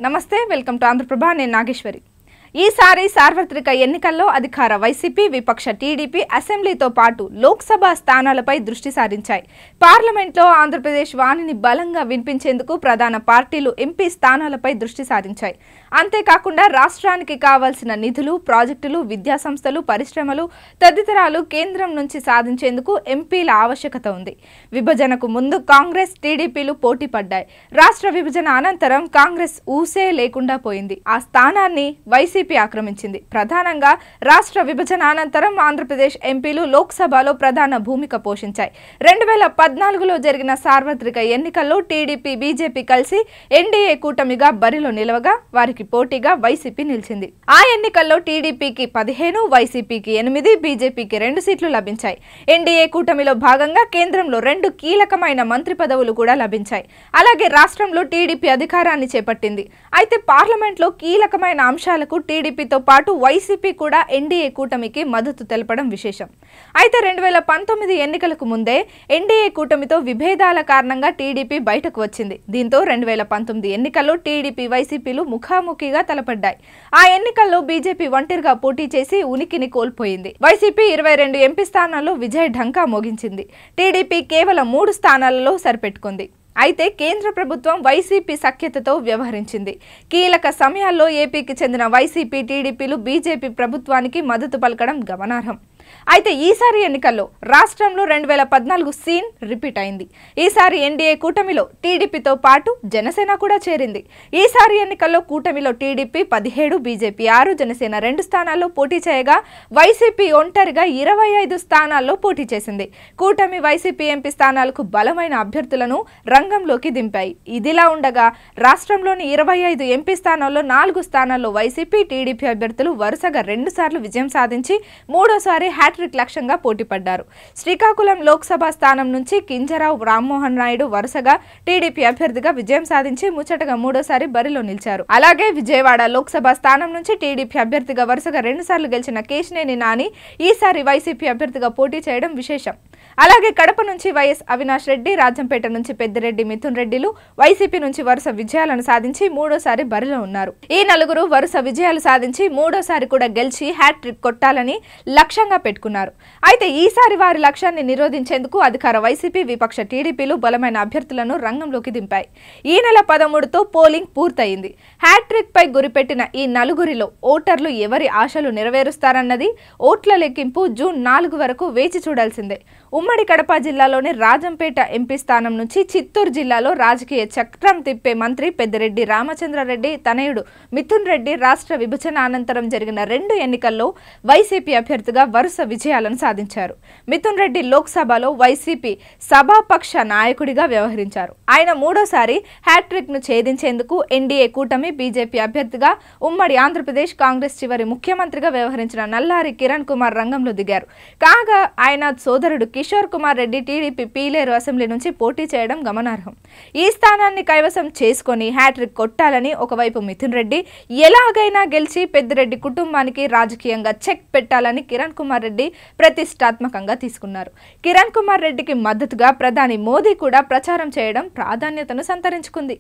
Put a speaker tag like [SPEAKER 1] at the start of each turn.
[SPEAKER 1] నమస్తే welcome to Andhraprabha నేను నాగేశ్వరి ఈసారి సార్వత్రిక ఎన్నికల్లో అధికార వైసీపీ విపక్ష టీడీపీ అసెంబ్లీతో పాటు లోక్సభ స్థానాలపై దృష్టి సారించాయి. పార్లమెంట్లో ఆంధ్రప్రదేశ్ వాణిని బలంగా వినిపించేందుకు ప్రధాన పార్టీలు ఎంపీ స్థానాలపై దృష్టి సారించాయి. అంతేకాకుండా రాష్ట్రానికి కావాల్సిన నిధులు, ప్రాజెక్టులు, విద్యా సంస్థలు, పరిశ్రమలు తదితరాలు కేంద్రం నుంచి సాధించేందుకు ఎంపీల ఆవశ్యకత ఉంది. విభజనకు ముందు కాంగ్రెస్, టీడీపీలు పోటీ పడ్డాయి. రాష్ట్ర విభజన అనంతరం కాంగ్రెస్ ఊసే లేకుండా పోయింది. ఆ స్థానాన్ని వైసీపీ ఆక్రమించింది. ప్రధానంగా రాష్ట్ర విభజన అనంతరం ఆంధ్రప్రదేశ్ ఎంపీలు లోక్సభలో ప్రధాన భూమిక పోషించాయి. 2014లో జరిగిన సార్వత్రిక ఎన్నికల్లో టీడీపీ, బీజేపీ కలిసి ఎన్డీఏ కూటమిగా బరిలో నిలవగా వారికి పోటీగా వైసీపీ నిలిచింది. ఆ ఎన్నికల్లో టీడీపీకి 15, వైసీపీకి 8, బీజేపీకి 2 సీట్లు లభించాయి. ఎన్డీఏ కూటమిలో భాగంగా కేంద్రంలో 2 కీలకమైన మంత్రి పదవులు కూడా లభించాయి. అలాగే రాష్ట్రంలో టీడీపీ అధికారాన్ని చేపట్టింది. అయితే పార్లమెంట్లో కీలకమైన అంశాలకు టీడీపీతో పాటు వైసీపీ కూడా ఎన్డీఏ కూటమికి మద్దతు తెలపడం విశేషం. అయితే 2019 ఎన్నికలకు ముందే ఎన్డీఏ కూటమితో విభేదాల కారణంగా టీడీపీ బయటకు వచ్చింది. దీంతో 2019 ఎన్నికల్లో టీడీపీ, వైసీపీలు ముఖాముఖిగా తలపడ్డాయి. ఆ ఎన్నికల్లో బీజేపీ ఒంటరిగా పోటీ చేసి ఉనికిని కోల్పోయింది. వైసీపీ 22 ఎంపీ స్థానాల్లో విజయ ఢంకా మోగించింది. టీడీపీ కేవలం 3 స్థానాలలో సరిపెట్టుకుంది. అయితే కేంద్ర ప్రభుత్వం వైసీపీ సఖ్యతతో వ్యవహరించింది. కీలక సమయాల్లో ఏపీకి చెందిన వైసీపీ, టీడీపీలు బీజేపీ ప్రభుత్వానికి మద్దతు పలకడం గమనార్హం. అయితే ఈసారి ఎన్నికల్లో రాష్ట్రంలో 2014 సీన్ రిపీట్ అయింది. ఈసారి ఎన్డీఏ కూటమిలో టీడీపీతో పాటు జనసేన కూడా చేరింది. ఈసారి ఎన్నికల్లో కూటమిలో టీడీపీ 17, బీజేపీ 6, జనసేన 2 స్థానాల్లో పోటీ చేయగా వైసీపీ ఒంటరిగా 25 స్థానాల్లో పోటీ చేసింది. కూటమి వైసీపీ ఎంపీ స్థానాలకు బలమైన అభ్యర్థులను రంగంలోకి దింపాయి. ఇదిలా ఉండగా రాష్ట్రంలోని 25 ఎంపీ స్థానాల్లో 4 స్థానాల్లో వైసీపీ, టీడీపీ అభ్యర్థులు వరుసగా 2 సార్లు విజయం సాధించి మూడోసారి హ్యాట్రిక్ లక్ష్యంగా పోటీ పడ్డారు. శ్రీకాకుళం లోక్సభ స్థానం నుంచి కింజరావు రామ్మోహన్ నాయుడు వరుసగా టీడీపీ అభ్యర్థిగా విజయం సాధించి ముచ్చటగా మూడోసారి బరిలో నిలిచారు. అలాగే విజయవాడ లోక్సభ స్థానం నుంచి టీడీపీ అభ్యర్థిగా వరుసగా 2 సార్లు గెలిచిన కేశినేని నాని ఈసారి వైసీపీ అభ్యర్థిగా పోటీ చేయడం విశేషం. అలాగే కడప నుంచి వైఎస్ అవినాష్ రెడ్డి, రాజంపేట నుంచి పెద్దిరెడ్డి మిథున్ రెడ్డిలు వైసీపీ నుంచి వరుస విజయాలను సాధించి మూడోసారి బరిలో ఉన్నారు. ఈ నలుగురు వరుస విజయాలు సాధించి మూడోసారి కూడా గెలిచి హ్యాట్రిక్ కొట్టాలని లక్ష్యంగా పెట్టుకున్నారు. అయితే ఈసారి వారి లక్ష్యాన్ని నిరోధించేందుకు అధికార వైసీపీ, విపక్ష టీడీపీలు బలమైన అభ్యర్థులను రంగంలోకి దింపాయి. ఈ నెల 13తో పోలింగ్ పూర్తయింది. హ్యాట్రిక్ పై గురిపెట్టిన ఈ నలుగురిలో ఓటర్లు ఎవరి ఆశలు నెరవేరుస్తారన్నది ఓట్ల లెక్కింపు జూన్ 4 వరకు వేచి చూడాల్సిందే. ఉమ్మడి కడప జిల్లాలోని రాజంపేట ఎంపీ స్థానం నుంచి చిత్తూరు జిల్లాలో రాజకీయ చక్రం తిప్పే మంత్రి పెద్దిరెడ్డి రామచంద్రారెడ్డి తనయుడు మిథున్ రెడ్డి రాష్ట్ర విభజన అనంతరం జరిగిన 2 ఎన్నికల్లో వైసీపీ అభ్యర్థిగా వరుస విజయాలను సాధించారు. మిథున్ రెడ్డి లోక్సభలో వైసీపీ సభాపక్ష నాయకుడిగా వ్యవహరించారు. ఆయన మూడోసారి హ్యాట్రిక్ ను ఛేదించేందుకు ఎన్డీఏ కూటమి, బీజేపీ అభ్యర్థిగా ఉమ్మడి ఆంధ్రప్రదేశ్ కాంగ్రెస్ చివరి ముఖ్యమంత్రిగా వ్యవహరించిన నల్లారి కిరణ్ కుమార్ రంగంలో దిగారు. కాగా ఆయన సోదరుడు కిషోర్ కుమార్ రెడ్డి టీడీపీ పీలేరు అసెంబ్లీ నుంచి పోటీ చేయడం గమనార్హం. ఈ స్థానాన్ని కైవసం చేసుకుని హ్యాట్రిక్ కొట్టాలని ఒకవైపు మిథున్ రెడ్డి ఎలాగైనా గెలిచి పెద్దిరెడ్డి కుటుంబానికి రాజకీయంగా చెక్ పెట్టాలని కిరణ్ కుమార్ రెడ్డి ప్రతిష్టాత్మకంగా తీసుకున్నారు. కిరణ్ కుమార్ రెడ్డికి మద్దతుగా ప్రధాని మోదీ కూడా ప్రచారం చేయడం ప్రాధాన్యతను సంతరించుకుంది.